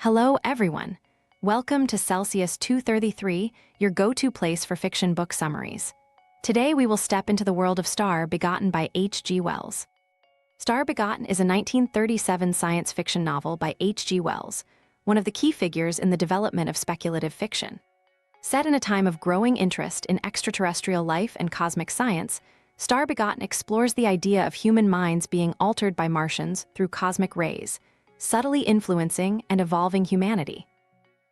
Hello, everyone. Welcome to Celsius 233, your go-to place for fiction book summaries. Today, we will step into the world of Star-Begotten by H.G. Wells. Star-Begotten is a 1937 science fiction novel by H.G. Wells, one of the key figures in the development of speculative fiction. Set in a time of growing interest in extraterrestrial life and cosmic science, Star-Begotten explores the idea of human minds being altered by Martians through cosmic rays, subtly influencing and evolving humanity.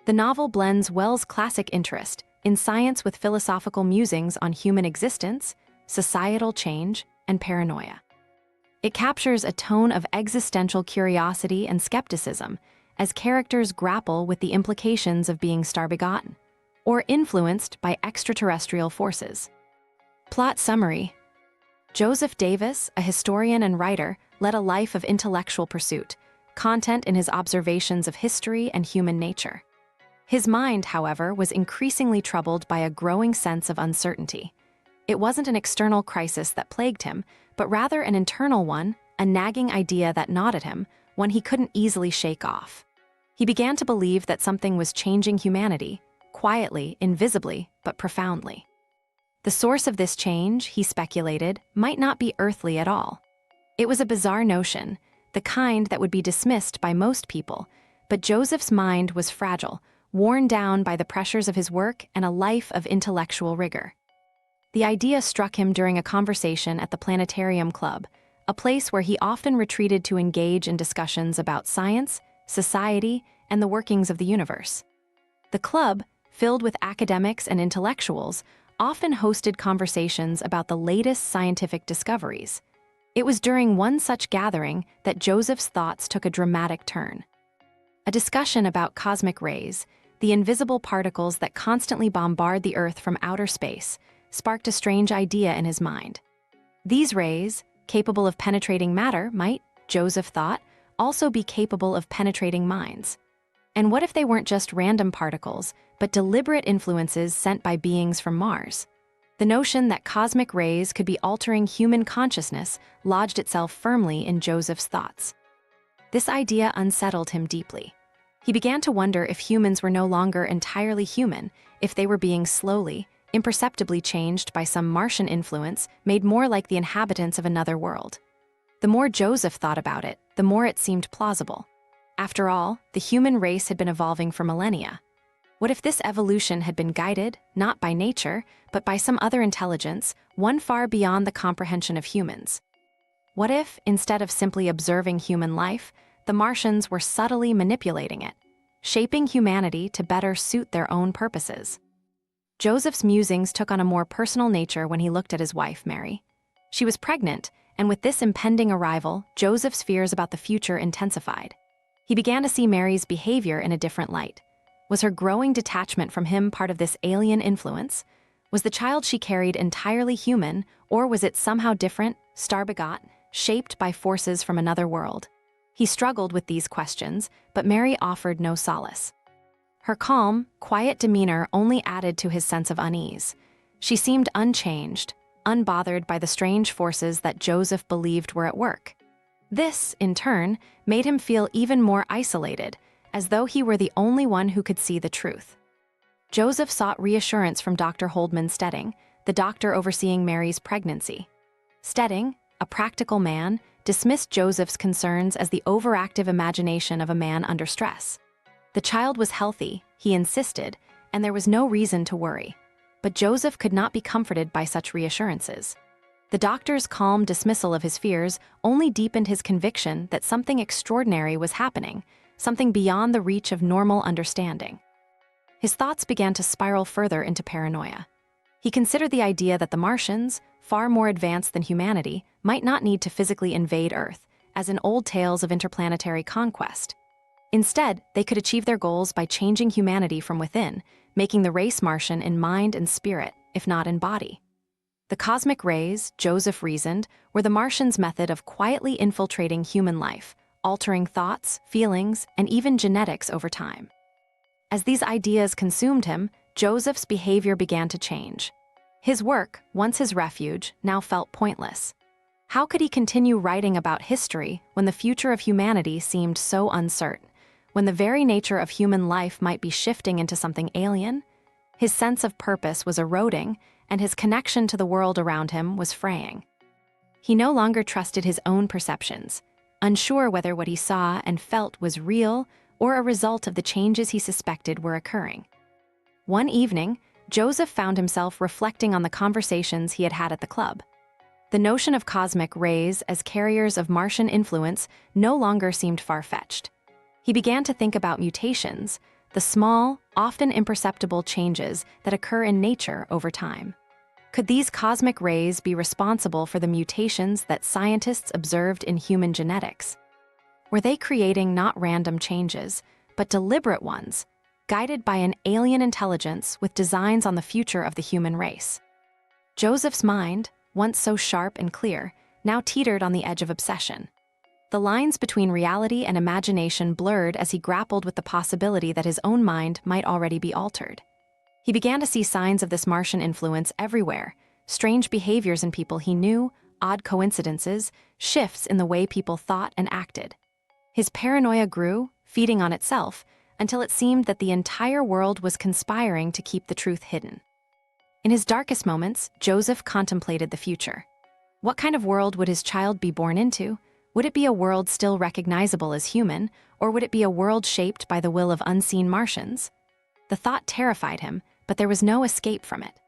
The novel blends Wells' classic interest in science with philosophical musings on human existence, societal change, and paranoia. It captures a tone of existential curiosity and skepticism as characters grapple with the implications of being star-begotten, or influenced by extraterrestrial forces. Plot summary: Joseph Davis, a historian and writer, led a life of intellectual pursuit, content in his observations of history and human nature. His mind, however, was increasingly troubled by a growing sense of uncertainty. It wasn't an external crisis that plagued him, but rather an internal one, a nagging idea that gnawed at him, one he couldn't easily shake off. He began to believe that something was changing humanity, quietly, invisibly, but profoundly. The source of this change, he speculated, might not be earthly at all. It was a bizarre notion, the kind that would be dismissed by most people, but Joseph's mind was fragile, worn down by the pressures of his work and a life of intellectual rigor. The idea struck him during a conversation at the Planetarium Club, a place where he often retreated to engage in discussions about science, society, and the workings of the universe. The club, filled with academics and intellectuals, often hosted conversations about the latest scientific discoveries. It was during one such gathering that Joseph's thoughts took a dramatic turn. A discussion about cosmic rays, the invisible particles that constantly bombard the Earth from outer space, sparked a strange idea in his mind. These rays, capable of penetrating matter, might, Joseph thought, also be capable of penetrating minds. And what if they weren't just random particles, but deliberate influences sent by beings from Mars? The notion that cosmic rays could be altering human consciousness lodged itself firmly in Joseph's thoughts. This idea unsettled him deeply. He began to wonder if humans were no longer entirely human, if they were being slowly, imperceptibly changed by some Martian influence made more like the inhabitants of another world. The more Joseph thought about it, the more it seemed plausible. After all, the human race had been evolving for millennia. What if this evolution had been guided, not by nature, but by some other intelligence, one far beyond the comprehension of humans? What if, instead of simply observing human life, the Martians were subtly manipulating it, shaping humanity to better suit their own purposes? Joseph's musings took on a more personal nature when he looked at his wife, Mary. She was pregnant, and with this impending arrival, Joseph's fears about the future intensified. He began to see Mary's behavior in a different light. Was her growing detachment from him part of this alien influence? Was the child she carried entirely human, or was it somehow different, star-begotten, shaped by forces from another world? He struggled with these questions, but Mary offered no solace. Her calm, quiet demeanor only added to his sense of unease. She seemed unchanged, unbothered by the strange forces that Joseph believed were at work. This, in turn, made him feel even more isolated, as though he were the only one who could see the truth. Joseph sought reassurance from Dr. Holdman Stedding, the doctor overseeing Mary's pregnancy. Stedding, a practical man, dismissed Joseph's concerns as the overactive imagination of a man under stress. The child was healthy, he insisted, and there was no reason to worry. But Joseph could not be comforted by such reassurances. The doctor's calm dismissal of his fears only deepened his conviction that something extraordinary was happening, something beyond the reach of normal understanding. His thoughts began to spiral further into paranoia. He considered the idea that the Martians, far more advanced than humanity, might not need to physically invade Earth, as in old tales of interplanetary conquest. Instead, they could achieve their goals by changing humanity from within, making the race Martian in mind and spirit, if not in body. The cosmic rays, Joseph reasoned, were the Martians' method of quietly infiltrating human life, altering thoughts, feelings, and even genetics over time. As these ideas consumed him, Joseph's behavior began to change. His work, once his refuge, now felt pointless. How could he continue writing about history when the future of humanity seemed so uncertain? when the very nature of human life might be shifting into something alien? His sense of purpose was eroding, and his connection to the world around him was fraying. He no longer trusted his own perceptions, unsure whether what he saw and felt was real or a result of the changes he suspected were occurring. One evening, Joseph found himself reflecting on the conversations he had had at the club. The notion of cosmic rays as carriers of Martian influence no longer seemed far-fetched. He began to think about mutations, the small, often imperceptible changes that occur in nature over time. Could these cosmic rays be responsible for the mutations that scientists observed in human genetics? Were they creating not random changes, but deliberate ones, guided by an alien intelligence with designs on the future of the human race? Joseph's mind, once so sharp and clear, now teetered on the edge of obsession. The lines between reality and imagination blurred as he grappled with the possibility that his own mind might already be altered. He began to see signs of this Martian influence everywhere: strange behaviors in people he knew, odd coincidences, shifts in the way people thought and acted. His paranoia grew, feeding on itself, until it seemed that the entire world was conspiring to keep the truth hidden. In his darkest moments, Joseph contemplated the future. What kind of world would his child be born into? Would it be a world still recognizable as human, or would it be a world shaped by the will of unseen Martians? The thought terrified him, but there was no escape from it.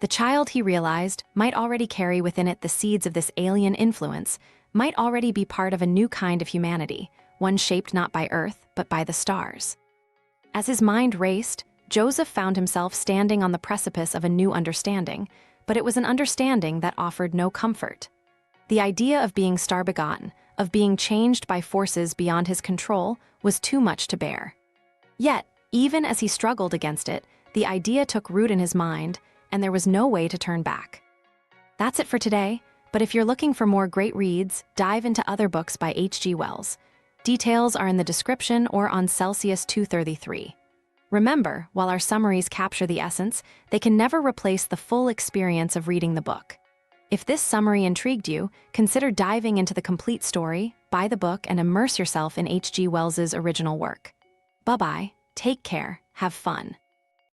The child, he realized, might already carry within it the seeds of this alien influence, might already be part of a new kind of humanity, one shaped not by Earth, but by the stars. As his mind raced, Joseph found himself standing on the precipice of a new understanding, but it was an understanding that offered no comfort. The idea of being star-begotten, of being changed by forces beyond his control, was too much to bear. Yet, even as he struggled against it, the idea took root in his mind, and there was no way to turn back. That's it for today, but if you're looking for more great reads, dive into other books by H.G. Wells. Details are in the description or on Celsius 233. Remember, while our summaries capture the essence, they can never replace the full experience of reading the book. If this summary intrigued you, consider diving into the complete story, buy the book, and immerse yourself in H.G. Wells's original work. Bye-bye, take care, have fun.